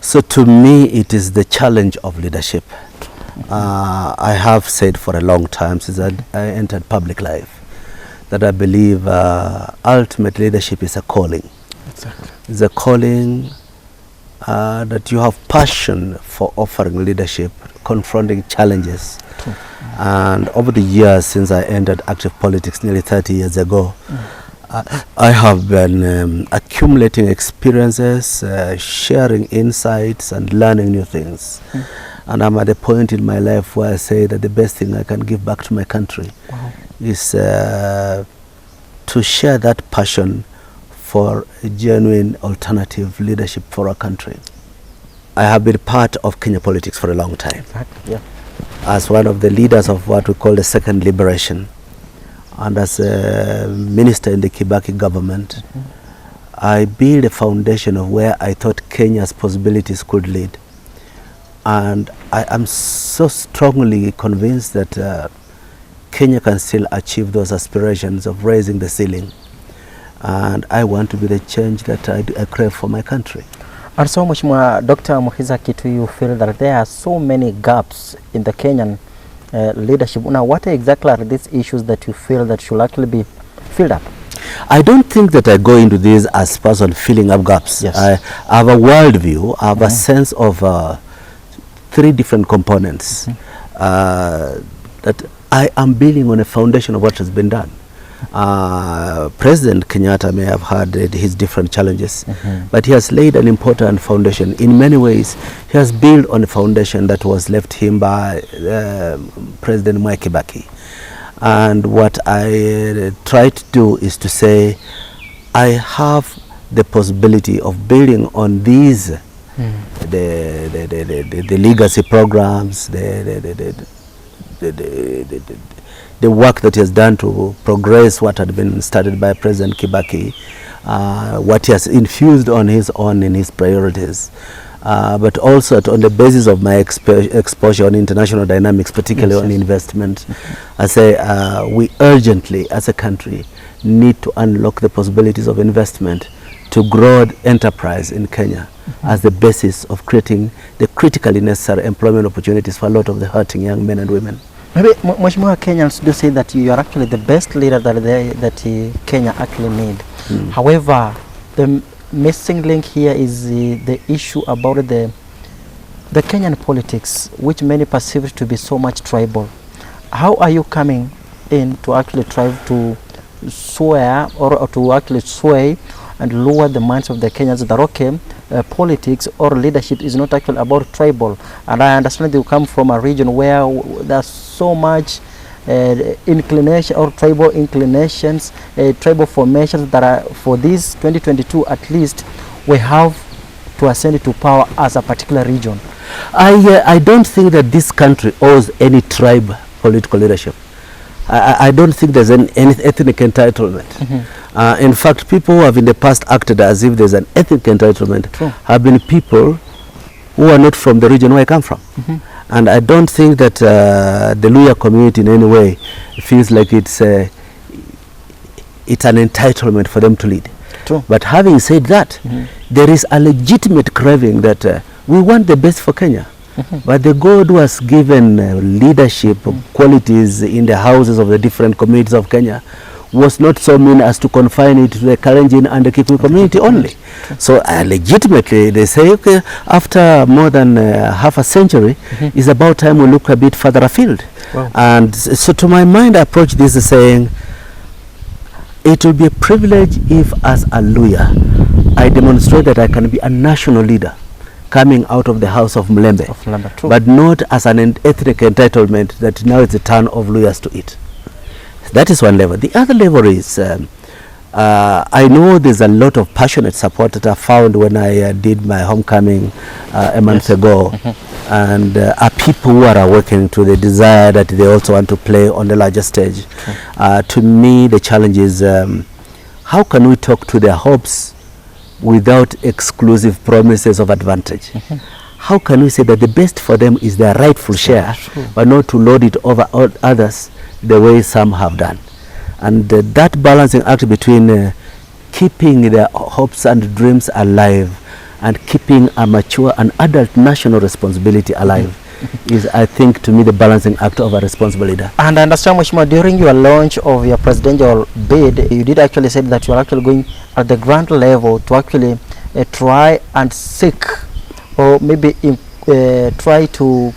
So to me, it is the challenge of leadership. I have said for a long time since I entered public life that I believe ultimate leadership is a calling. Exactly. It's a calling that you have passion for offering leadership, confronting challenges. True. And over the years since I entered active politics nearly 30 years ago, I have been accumulating experiences, sharing insights and learning new things. And I'm at a point in my life where I say that the best thing I can give back to my country is to share that passion for a genuine alternative leadership for our country. I have been part of Kenya politics for a long time. Exactly. Yeah. As one of the leaders of what we call the second liberation, and as a minister in the Kibaki government, I built a foundation of where I thought Kenya's possibilities could lead. And I am so strongly convinced that Kenya can still achieve those aspirations of raising the ceiling. And I want to be the change that I crave for my country. And so much more, Dr. Mukhisa Kituyi, you feel that there are so many gaps in the Kenyan leadership. Now, what exactly are these issues that you feel that should actually be filled up? I don't think that I go into this as person filling up gaps. Yes. I have a worldview, I have a sense of three different components that I am building on a foundation of what has been done. President Kenyatta may have had his different challenges, but he has laid an important foundation. In many ways, he has built on a foundation that was left him by President Kibaki. And what I try to do is to say, I have the possibility of building on these, the legacy programs, the work that he has done to progress what had been started by President Kibaki, what he has infused on his own in his priorities, but also on the basis of my exposure on international dynamics, particularly on investment. I say we urgently, as a country, need to unlock the possibilities of investment to grow enterprise in Kenya as the basis of creating the critically necessary employment opportunities for a lot of the hurting young men and women. Maybe much more Kenyans do say that you are actually the best leader that Kenya actually need. However, the missing link here is the issue about the Kenyan politics, which many perceive to be so much tribal. How are you coming in to actually try to swear or to actually sway and lower the minds of the Kenyans that okay, politics or leadership is not actually about tribal? And I understand you come from a region where there's so much inclination or tribal inclinations, tribal formations that are for this 2022 at least we have to ascend to power as a particular region. I don't think that this country owes any tribe political leadership. I don't think there's any ethnic entitlement. In fact, people who have in the past acted as if there's an ethnic entitlement have been people who are not from the region where I come from. And I don't think that the Luhya community in any way feels like it's an entitlement for them to lead. But having said that, there is a legitimate craving that we want the best for Kenya. But the God who has given leadership qualities in the houses of the different communities of Kenya was not so mean as to confine it to the Kalenjin and the Kikuyu community only. So legitimately they say, okay, after more than half a century, it's about time we look a bit further afield. And so to my mind, I approach this as saying, it will be a privilege if as a Luhya, I demonstrate that I can be a national leader coming out of the house of Mlembe, but not as an ethnic entitlement that now it's the turn of Luyas to it. That is one level. The other level is, I know there's a lot of passionate support that I found when I did my homecoming a month ago, and are people who are awakening to the desire that they also want to play on the larger stage. To me, the challenge is, how can we talk to their hopes without exclusive promises of advantage? How can we say that the best for them is their rightful share, but not to load it over others the way some have done? And that balancing act between keeping their hopes and dreams alive and keeping a mature and adult national responsibility alive is, I think, to me, the balancing act of a responsible leader. And I understand, Mheshimiwa, during your launch of your presidential bid, you did actually say that you are actually going at the ground level to actually try and seek, or maybe try to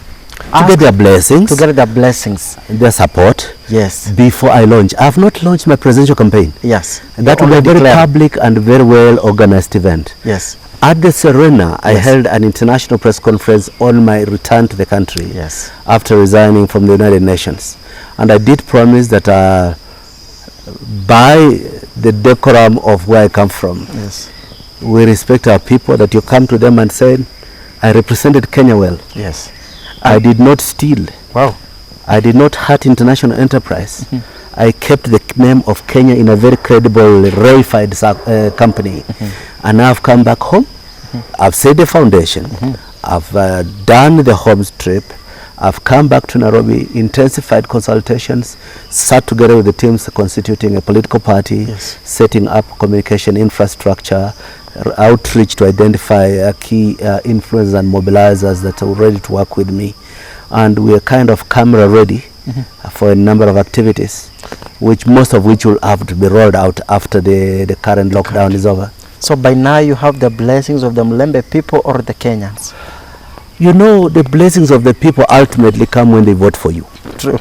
get their blessings. To get their blessings. Their support. Yes. Before I launch. I have not launched my presidential campaign. Yes. And that will be a very public and very well organized event. Yes. At the Serena, I held an international press conference on my return to the country. Yes. After resigning from the United Nations. And I did promise that by the decorum of where I come from, yes, we respect our people, that you come to them and say, I represented Kenya well. Yes. I did not steal. Wow. I did not hurt international enterprise. I kept the name of Kenya in a very credible, verified company. And now I've come back home. I've set the foundation. I've done the home trip. I've come back to Nairobi, intensified consultations, sat together with the teams constituting a political party, setting up communication infrastructure, outreach to identify key influencers and mobilizers that are ready to work with me. And we are kind of camera ready for a number of activities, which most of which will have to be rolled out after the current lockdown is over. So by now you have the blessings of the Mlembe people or the Kenyans? You know, the blessings of the people ultimately come when they vote for you. True.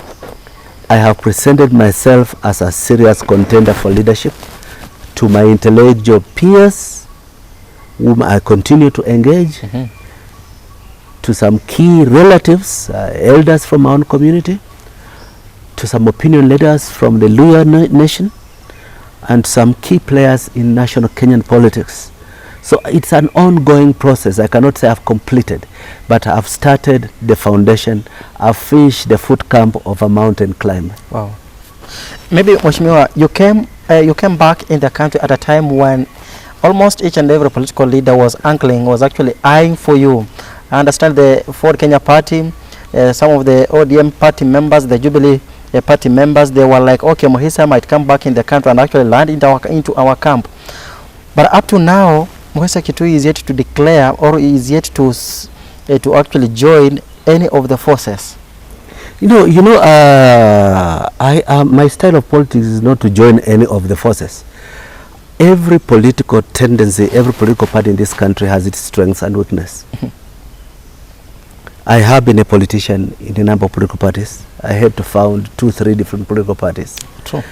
I have presented myself as a serious contender for leadership to my intellectual peers, whom I continue to engage, to some key relatives, elders from our own community, to some opinion leaders from the Luya nation, and some key players in national Kenyan politics. So it's an ongoing process. I cannot say I've completed, but I've started the foundation. I've finished the foot camp of a mountain climb. Wow. Maybe, Mheshimiwa, you came back in the country at a time when almost each and every political leader was actually eyeing for you. I understand the Ford Kenya party, some of the ODM party members, the Jubilee party members, they were like, okay, Mukhisa might come back in the country and actually land into our camp. But up to now, Mukhisa Kituyi is yet to declare, or is yet to actually join any of the forces. My style of politics is not to join any of the forces. Every political tendency, every political party in this country has its strengths and weakness. I have been a politician in a number of political parties. I had to found 2-3 different political parties. True.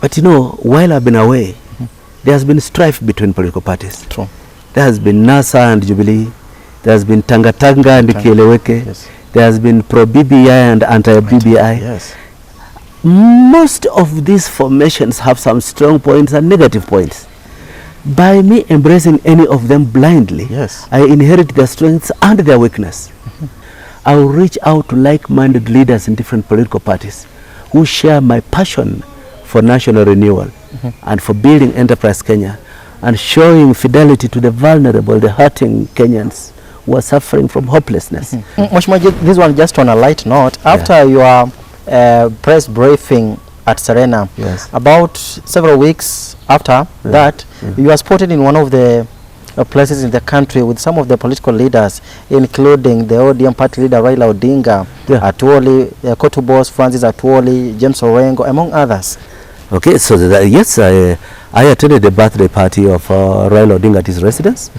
But while I've been away, there has been strife between political parties. True. There has been NASA and Jubilee. There has been Tanga and Kieleweke. Yes. There has been pro-BBI and anti-BBI. Yes. Most of these formations have some strong points and negative points. By me embracing any of them blindly, I inherit their strengths and their weakness. I will reach out to like-minded leaders in different political parties who share my passion for national renewal and for building Enterprise Kenya and showing fidelity to the vulnerable, the hurting Kenyans who are suffering from hopelessness. Mheshimiwa, this one just on a light note. After your press briefing at Serena, about several weeks after that, you are spotted in one of the places in the country with some of the political leaders, including the ODM party leader Raila Odinga, Atuoli, Kotu boss Francis Atuoli, James Orengo, among others. Okay, so yes, I attended the birthday party of Raila Odinga at his residence.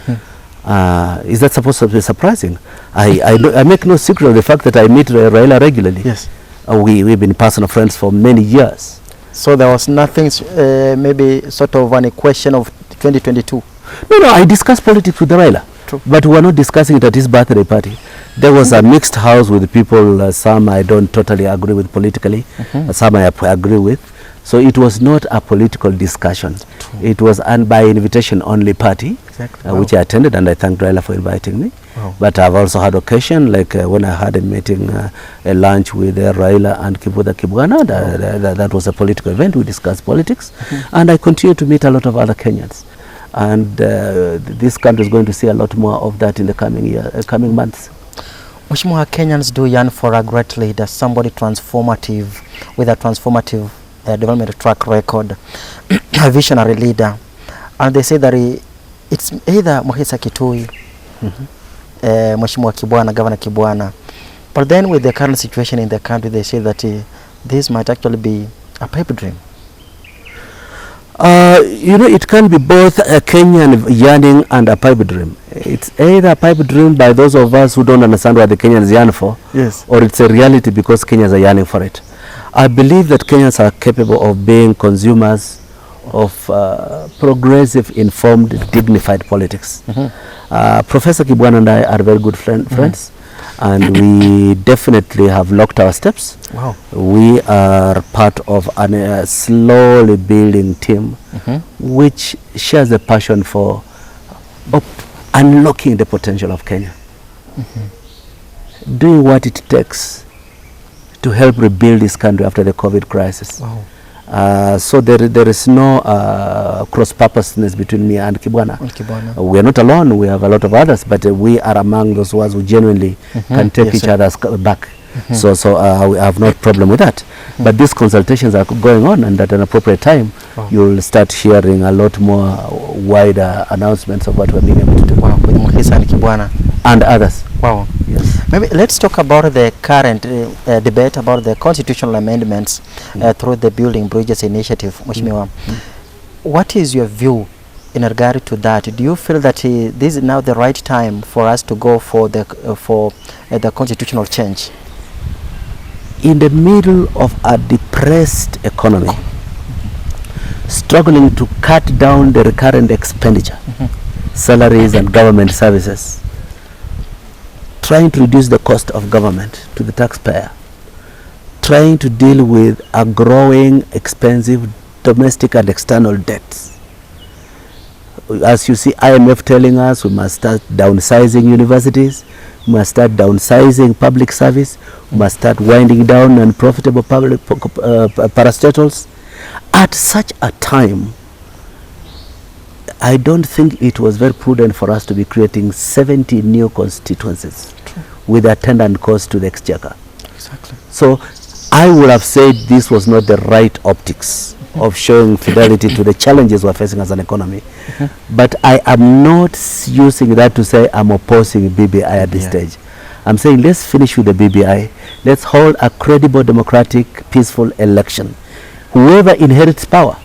Is that supposed to be surprising? I make no secret of the fact that I meet Raila regularly. Yes. We've been personal friends for many years. So there was nothing, maybe sort of an equation of 2022? No, I discussed politics with Raila. True. But we were not discussing it at his birthday party. There was a mixed house with people, some I don't totally agree with politically, some I agree with. So it was not a political discussion. True. It was an by invitation only party, which I attended, and I thanked Raila for inviting me. Wow. But I've also had occasion, like when I had a meeting, a lunch with Raila and Kibuda Kibwana, that was a political event. We discussed politics, and I continue to meet a lot of other Kenyans. And this country is going to see a lot more of that in the coming months. Mheshimiwa, Kenyans do yearn for a great leader, somebody transformative, with a transformative development track record, a visionary leader. And they say that it's either Mukhisa Kituyi Mheshimiwa Kibwana, Governor Kibwana. But then with the current situation in the country, they say that this might actually be a pipe dream. You know, it can be both a Kenyan yearning and a pipe dream. It's either a pipe dream by those of us who don't understand what the Kenyans yearn for, yes, or it's a reality because Kenyans are yearning for it. I believe that Kenyans are capable of being consumers of progressive, informed, dignified politics. Professor Kibwana and I are very good friends, and we definitely have locked our steps. Wow. We are part of a slowly building team which shares a passion for unlocking the potential of Kenya, doing what it takes to help rebuild this country after the COVID crisis. Wow. So there is no cross-purposeness between me and Kibwana. We are not alone. We have a lot of others, but we are among those ones who genuinely can take each other's back. So we have no problem with that. But these consultations are going on, and at an appropriate time, you'll start hearing a lot more wider announcements of what we're being able to do. Wow, with Mukhisa and Kibwana. And others. Wow. Yes. Maybe let's talk about the current debate about the constitutional amendments through the Building Bridges Initiative. Mheshimiwa, what is your view in regard to that? Do you feel that this is now the right time for us to go for the constitutional change? In the middle of a depressed economy, struggling to cut down the recurrent expenditure, salaries and government services, trying to reduce the cost of government to the taxpayer, trying to deal with a growing, expensive domestic and external debts. As you see, IMF telling us we must start downsizing universities, we must start downsizing public service, we must start winding down unprofitable public parastatals. At such a time, I don't think it was very prudent for us to be creating 70 new constituencies with attendant cost to the exchequer. Exactly. So I would have said this was not the right optics of showing fidelity to the challenges we're facing as an economy. But I am not using that to say I'm opposing BBI at this stage. I'm saying let's finish with the BBI. Let's hold a credible, democratic, peaceful election. Whoever inherits power,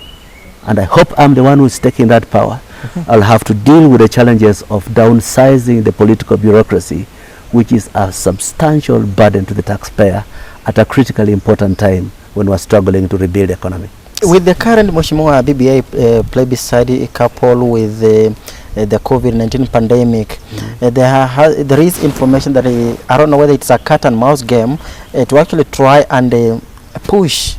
and I hope I'm the one who's taking that power, I'll have to deal with the challenges of downsizing the political bureaucracy, which is a substantial burden to the taxpayer at a critically important time when we're struggling to rebuild the economy. With the current Mheshimiwa BBI plebiscite coupled with the COVID-19 pandemic, there is information that I don't know whether it's a cat and mouse game to actually try and push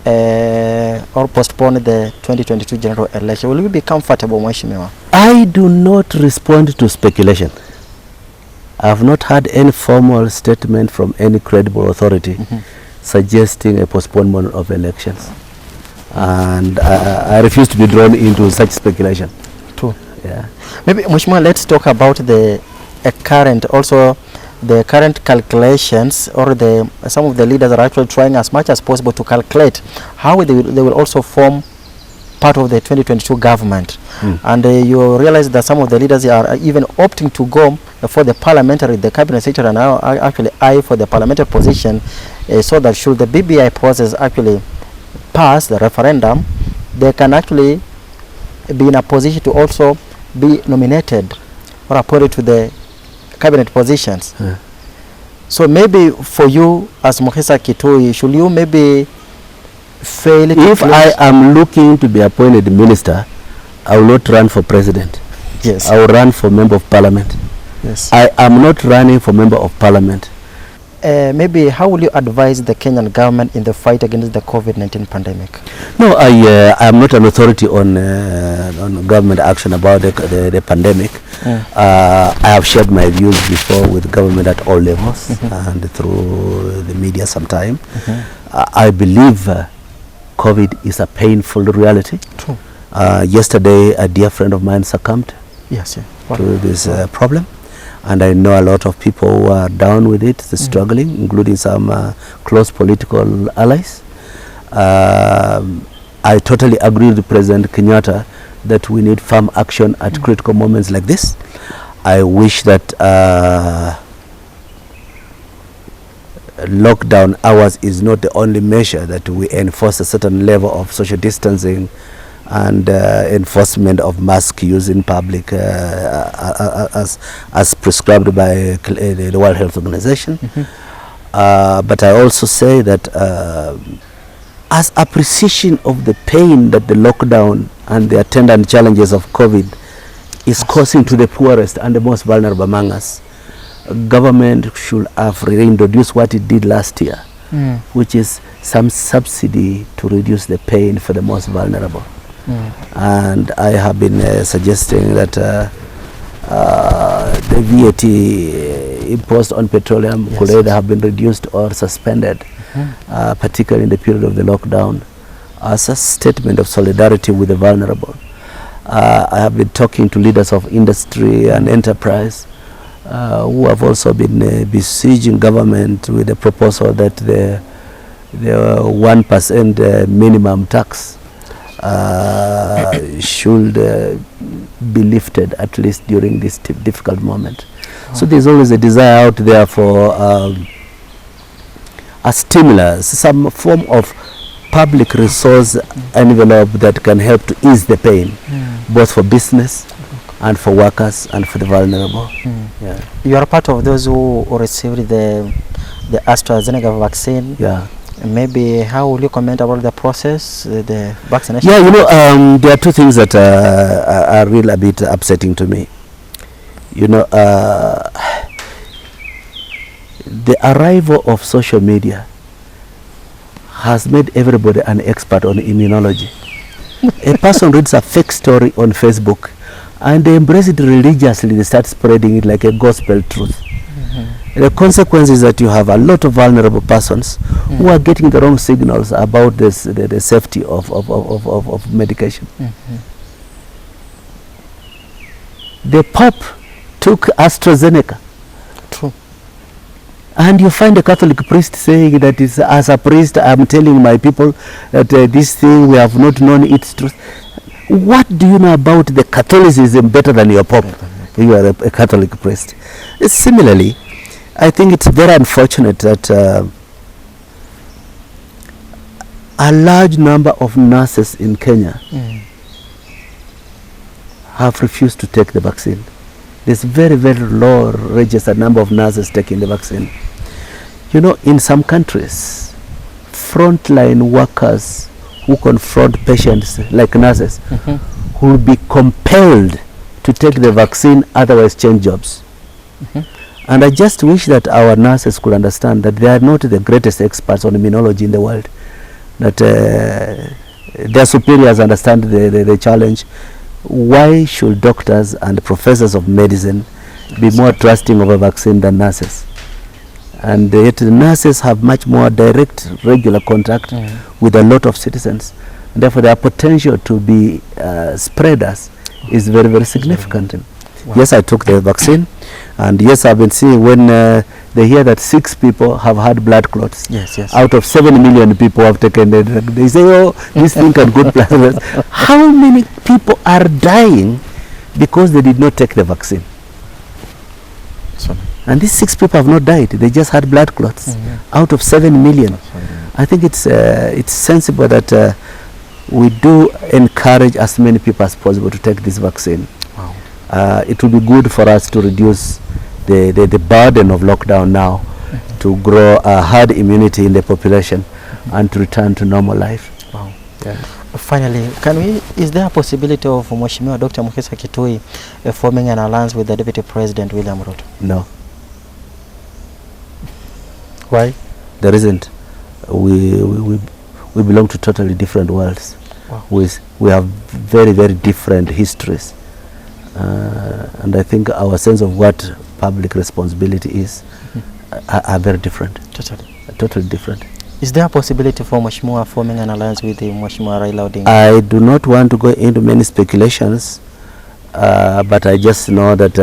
or postpone the 2022 general election. Will you be comfortable, Mheshimiwa? I do not respond to speculation. I have not had any formal statement from any credible authority suggesting a postponement of elections. And I refuse to be drawn into such speculation. True. Yeah. Maybe, Mheshimiwa, let's talk about the current calculations, or some of the leaders are actually trying as much as possible to calculate how they will also form part of the 2022 government. And you realize that some of the leaders are even opting to go for the cabinet secretary, and now actually eye for the parliamentary position, so that should the BBI process actually pass the referendum, they can actually be in a position to also be nominated or appointed to the cabinet positions. So maybe for you as Mukhisa Kituyi, should you maybe fail to if I am looking to be appointed minister, I will not run for president. Yes. I will run for member of parliament. Yes. I am not running for member of parliament. Maybe how will you advise the Kenyan government in the fight against the COVID-19 pandemic? No, I am not an authority on government action about the pandemic. I have shared my views before with government at all levels and through the media sometime. I believe COVID is a painful reality. True. Yesterday, a dear friend of mine succumbed to this problem. And I know a lot of people who are down with it, struggling, including some close political allies. I totally agree with President Kenyatta that we need firm action at critical moments like this. I wish that lockdown hours is not the only measure, that we enforce a certain level of social distancing and enforcement of mask use in public as prescribed by the World Health Organization. But I also say that as appreciation of the pain that the lockdown and the attendant challenges of COVID is causing to the poorest and the most vulnerable among us, government should have reintroduced what it did last year, which is some subsidy to reduce the pain for the most vulnerable. And I have been suggesting that the VAT imposed on petroleum could either have been reduced or suspended, particularly in the period of the lockdown, as a statement of solidarity with the vulnerable. I have been talking to leaders of industry and enterprise who have also been besieging government with the proposal that the 1% minimum tax should be lifted, at least during this difficult moment. So there's always a desire out there for a stimulus, some form of public resource envelope that can help to ease the pain, both for business and for workers and for the vulnerable. Yeah. You are part of those who received the AstraZeneca vaccine. Yeah. Maybe how will you comment about the process, the vaccination? Yeah, you know, there are two things that are really a bit upsetting to me. You know, the arrival of social media has made everybody an expert on immunology. A person reads a fake story on Facebook and they embrace it religiously, they start spreading it like a gospel truth. The consequence is that you have a lot of vulnerable persons who are getting the wrong signals about this, the safety of medication. The Pope took AstraZeneca. True. And you find a Catholic priest saying that is, as a priest, I'm telling my people that this thing, we have not known its truth. What do you know about the Catholicism better than your Pope? You are a Catholic priest. Similarly, I think it's very unfortunate that a large number of nurses in Kenya have refused to take the vaccine. There's very, very low registered number of nurses taking the vaccine. You know, in some countries, frontline workers who confront patients like nurses will be compelled to take the vaccine, otherwise change jobs. And I just wish that our nurses could understand that they are not the greatest experts on immunology in the world, that their superiors understand the challenge. Why should doctors and professors of medicine be more trusting of a vaccine than nurses? And yet the nurses have much more direct, regular contact with a lot of citizens. And therefore their potential to be spreaders is very, very significant. Wow. Yes, I took the vaccine. And yes, I've been seeing when they hear that 6 people have had blood clots. Yes, yes. Out of 7 million people have taken it. They say, oh, this thing can good blood clots. How many people are dying because they did not take the vaccine? And these 6 people have not died. They just had blood clots out of 7 million. I think it's sensible that we do encourage as many people as possible to take this vaccine. Wow. It will be good for us to reduce the burden of lockdown now, to grow a herd immunity in the population and to return to normal life. Wow. Yeah. Finally, is there a possibility of Mheshimiwa Dr Mukhisa Kituyi forming an alliance with the Deputy President William Ruto? No. Why? There isn't. We belong to totally different worlds. Wow. We have very, very different histories. And I think our sense of what public responsibility is are very different. Totally different. Is there a possibility for Mheshimiwa forming an alliance with the Mheshimiwa Raila Odinga? I do not want to go into many speculations, but I just know that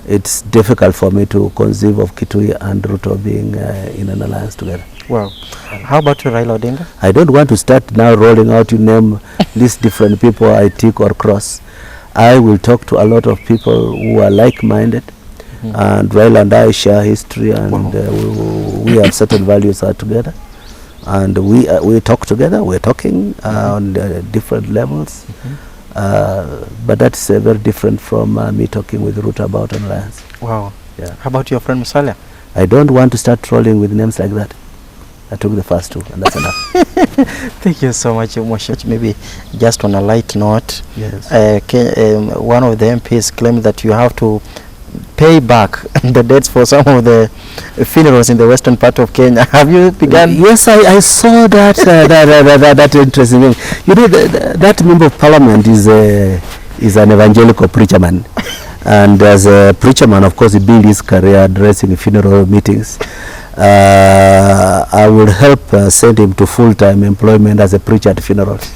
it's difficult for me to conceive of Kituyi and Ruto being in an alliance together. Well, how about Raila Odinga? I don't want to start now rolling out, you name these different people I tick or cross. I will talk to a lot of people who are like-minded, and Raila and I share history, and we have certain values are together, and we talk together. We're talking on different levels, but that's very different from me talking with Ruto about an alliance. Wow. Yeah. How about your friend Musalia? I don't want to start trolling with names like that. I took the first two, and that's enough. Thank you so much, Moshe. Maybe just on a light note, Yes. One of the MPs claimed that you have to pay back the debts for some of the funerals in the western part of Kenya. Have you begun? Yes, I saw that. That interesting thing. You know, that member of parliament is an evangelical preacher man. And as a preacher man, of course, he built his career addressing funeral meetings. I would help send him to full-time employment as a preacher at funerals.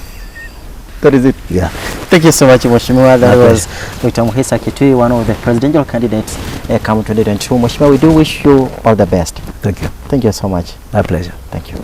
That is it. Yeah. Thank you so much, Mheshimiwa. That was Dr. Mukhisa Kituyi, one of the presidential candidates come 2022. Mheshimiwa, we do wish you all the best. Thank you. Thank you so much. My pleasure. Thank you.